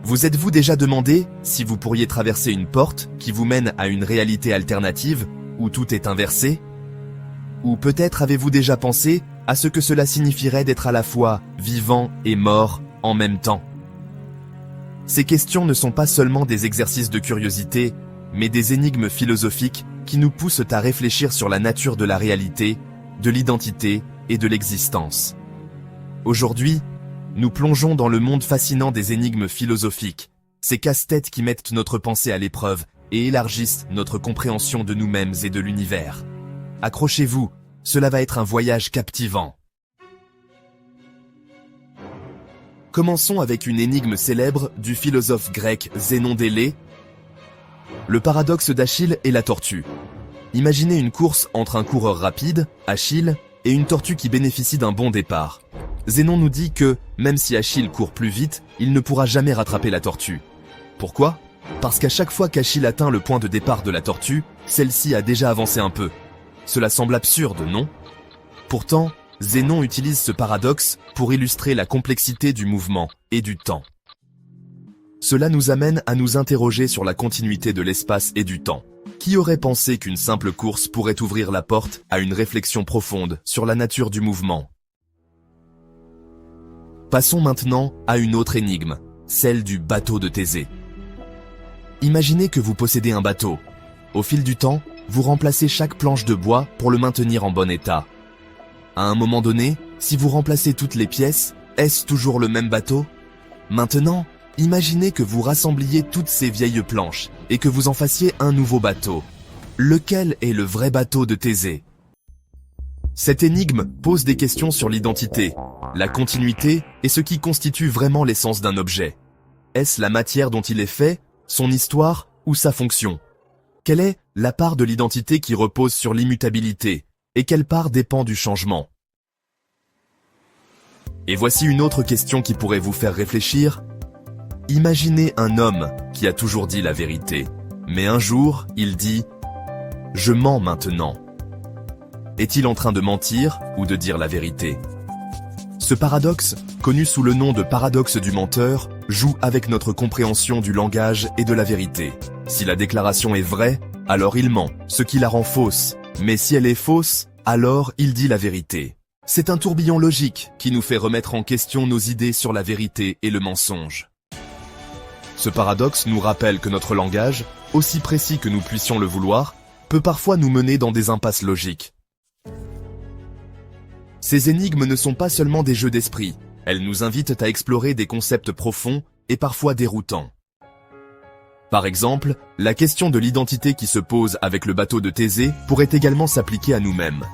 Vous êtes-vous déjà demandé si vous pourriez traverser une porte qui vous mène à une réalité alternative où tout est inversé? Ou peut-être avez-vous déjà pensé à ce que cela signifierait d'être à la fois vivant et mort en même temps? Ces questions ne sont pas seulement des exercices de curiosité, mais des énigmes philosophiques qui nous poussent à réfléchir sur la nature de la réalité, de l'identité et de l'existence. Aujourd'hui, nous plongeons dans le monde fascinant des énigmes philosophiques, ces casse-têtes qui mettent notre pensée à l'épreuve et élargissent notre compréhension de nous-mêmes et de l'univers. Accrochez-vous, cela va être un voyage captivant. Commençons avec une énigme célèbre du philosophe grec Zénon d'Élée, le paradoxe d'Achille et la tortue. Imaginez une course entre un coureur rapide, Achille, et une tortue qui bénéficie d'un bon départ. Zénon nous dit que, même si Achille court plus vite, il ne pourra jamais rattraper la tortue. Pourquoi? Parce qu'à chaque fois qu'Achille atteint le point de départ de la tortue, celle-ci a déjà avancé un peu. Cela semble absurde, non? Pourtant, Zénon utilise ce paradoxe pour illustrer la complexité du mouvement et du temps. Cela nous amène à nous interroger sur la continuité de l'espace et du temps. Qui aurait pensé qu'une simple course pourrait ouvrir la porte à une réflexion profonde sur la nature du mouvement? Passons maintenant à une autre énigme, celle du bateau de Thésée. Imaginez que vous possédez un bateau. Au fil du temps, vous remplacez chaque planche de bois pour le maintenir en bon état. À un moment donné, si vous remplacez toutes les pièces, est-ce toujours le même bateau? Maintenant, imaginez que vous rassembliez toutes ces vieilles planches et que vous en fassiez un nouveau bateau. Lequel est le vrai bateau de Thésée? Cette énigme pose des questions sur l'identité, la continuité et ce qui constitue vraiment l'essence d'un objet. Est-ce la matière dont il est fait, son histoire ou sa fonction? Quelle est la part de l'identité qui repose sur l'immutabilité et quelle part dépend du changement? Et voici une autre question qui pourrait vous faire réfléchir. Imaginez un homme qui a toujours dit la vérité, mais un jour, il dit « Je mens maintenant ». Est-il en train de mentir ou de dire la vérité? Ce paradoxe, connu sous le nom de paradoxe du menteur, joue avec notre compréhension du langage et de la vérité. Si la déclaration est vraie, alors il ment, ce qui la rend fausse. Mais si elle est fausse, alors il dit la vérité. C'est un tourbillon logique qui nous fait remettre en question nos idées sur la vérité et le mensonge. Ce paradoxe nous rappelle que notre langage, aussi précis que nous puissions le vouloir, peut parfois nous mener dans des impasses logiques. Ces énigmes ne sont pas seulement des jeux d'esprit, elles nous invitent à explorer des concepts profonds et parfois déroutants. Par exemple, la question de l'identité qui se pose avec le bateau de Thésée pourrait également s'appliquer à nous-mêmes.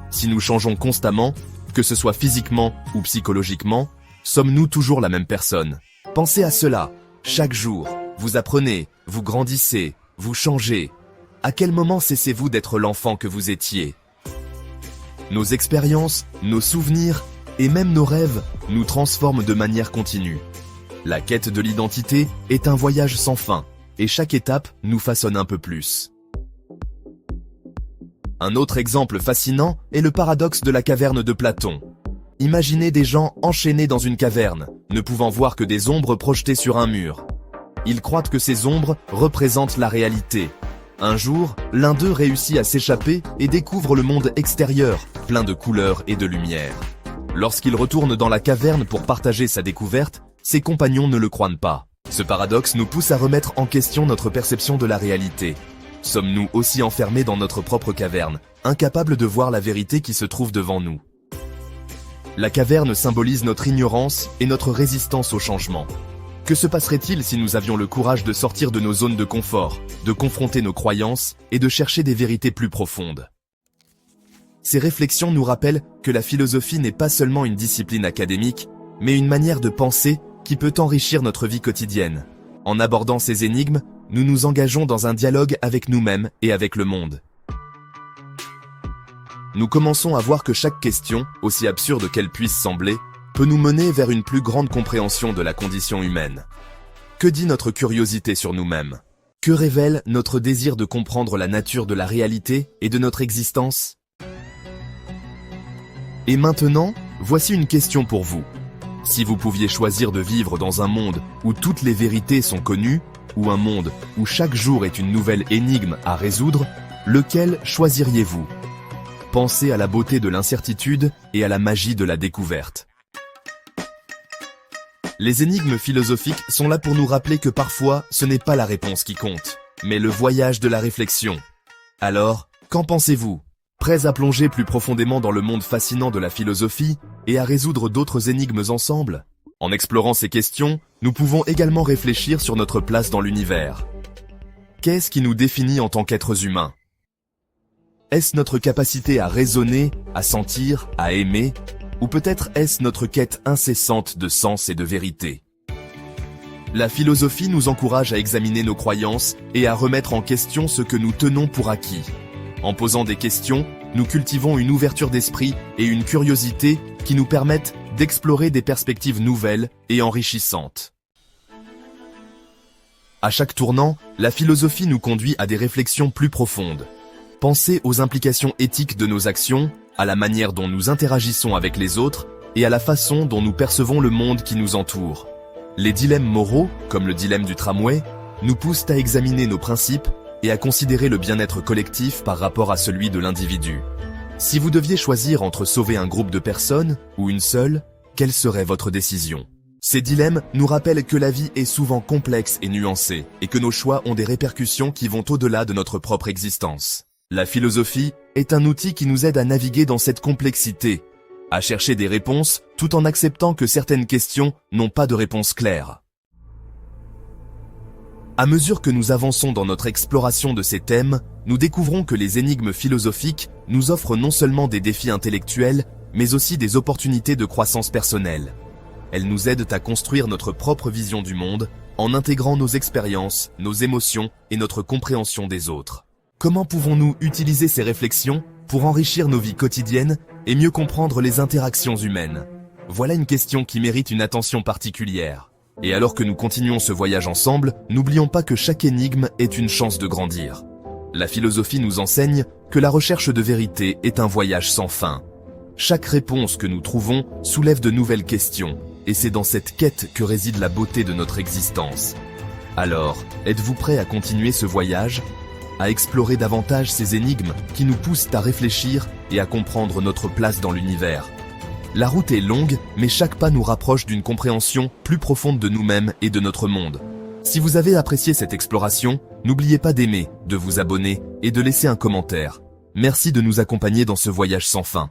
Si nous changeons constamment, que ce soit physiquement ou psychologiquement, sommes-nous toujours la même personne? Pensez à cela. Chaque jour, vous apprenez, vous grandissez, vous changez. À quel moment cessez-vous d'être l'enfant que vous étiez? Nos expériences, nos souvenirs et même nos rêves nous transforment de manière continue. La quête de l'identité est un voyage sans fin et chaque étape nous façonne un peu plus. Un autre exemple fascinant est le paradoxe de la caverne de Platon. Imaginez des gens enchaînés dans une caverne, ne pouvant voir que des ombres projetées sur un mur. Ils croient que ces ombres représentent la réalité. Un jour, l'un d'eux réussit à s'échapper et découvre le monde extérieur, plein de couleurs et de lumière. Lorsqu'il retourne dans la caverne pour partager sa découverte, ses compagnons ne le croient pas. Ce paradoxe nous pousse à remettre en question notre perception de la réalité. Sommes-nous aussi enfermés dans notre propre caverne, incapables de voir la vérité qui se trouve devant nous? La caverne symbolise notre ignorance et notre résistance au changement. Que se passerait-il si nous avions le courage de sortir de nos zones de confort, de confronter nos croyances et de chercher des vérités plus profondes? Ces réflexions nous rappellent que la philosophie n'est pas seulement une discipline académique, mais une manière de penser qui peut enrichir notre vie quotidienne. En abordant ces énigmes, nous nous engageons dans un dialogue avec nous-mêmes et avec le monde. Nous commençons à voir que chaque question, aussi absurde qu'elle puisse sembler, peut nous mener vers une plus grande compréhension de la condition humaine. Que dit notre curiosité sur nous-mêmes? Que révèle notre désir de comprendre la nature de la réalité et de notre existence? Et maintenant, voici une question pour vous. Si vous pouviez choisir de vivre dans un monde où toutes les vérités sont connues, ou un monde où chaque jour est une nouvelle énigme à résoudre, lequel choisiriez-vous? Pensez à la beauté de l'incertitude et à la magie de la découverte. Les énigmes philosophiques sont là pour nous rappeler que parfois, ce n'est pas la réponse qui compte, mais le voyage de la réflexion. Alors, qu'en pensez-vous? Prêts à plonger plus profondément dans le monde fascinant de la philosophie et à résoudre d'autres énigmes ensemble? En explorant ces questions, nous pouvons également réfléchir sur notre place dans l'univers. Qu'est-ce qui nous définit en tant qu'êtres humains? Est-ce notre capacité à raisonner, à sentir, à aimer? Ou peut-être est-ce notre quête incessante de sens et de vérité? La philosophie nous encourage à examiner nos croyances et à remettre en question ce que nous tenons pour acquis. En posant des questions, nous cultivons une ouverture d'esprit et une curiosité qui nous permettent d'explorer des perspectives nouvelles et enrichissantes. À chaque tournant, la philosophie nous conduit à des réflexions plus profondes. Pensez aux implications éthiques de nos actions, à la manière dont nous interagissons avec les autres et à la façon dont nous percevons le monde qui nous entoure. Les dilemmes moraux, comme le dilemme du tramway, nous poussent à examiner nos principes et à considérer le bien-être collectif par rapport à celui de l'individu. Si vous deviez choisir entre sauver un groupe de personnes ou une seule, quelle serait votre décision? Ces dilemmes nous rappellent que la vie est souvent complexe et nuancée, et que nos choix ont des répercussions qui vont au-delà de notre propre existence. La philosophie est un outil qui nous aide à naviguer dans cette complexité, à chercher des réponses tout en acceptant que certaines questions n'ont pas de réponse claire. À mesure que nous avançons dans notre exploration de ces thèmes, nous découvrons que les énigmes philosophiques nous offrent non seulement des défis intellectuels, mais aussi des opportunités de croissance personnelle. Elles nous aident à construire notre propre vision du monde, en intégrant nos expériences, nos émotions et notre compréhension des autres. Comment pouvons-nous utiliser ces réflexions pour enrichir nos vies quotidiennes et mieux comprendre les interactions humaines? Voilà une question qui mérite une attention particulière. Et alors que nous continuons ce voyage ensemble, n'oublions pas que chaque énigme est une chance de grandir. La philosophie nous enseigne que la recherche de vérité est un voyage sans fin. Chaque réponse que nous trouvons soulève de nouvelles questions, et c'est dans cette quête que réside la beauté de notre existence. Alors, êtes-vous prêt à continuer ce voyage? À explorer davantage ces énigmes qui nous poussent à réfléchir et à comprendre notre place dans l'univers? La route est longue, mais chaque pas nous rapproche d'une compréhension plus profonde de nous-mêmes et de notre monde. Si vous avez apprécié cette exploration, n'oubliez pas d'aimer, de vous abonner et de laisser un commentaire. Merci de nous accompagner dans ce voyage sans fin.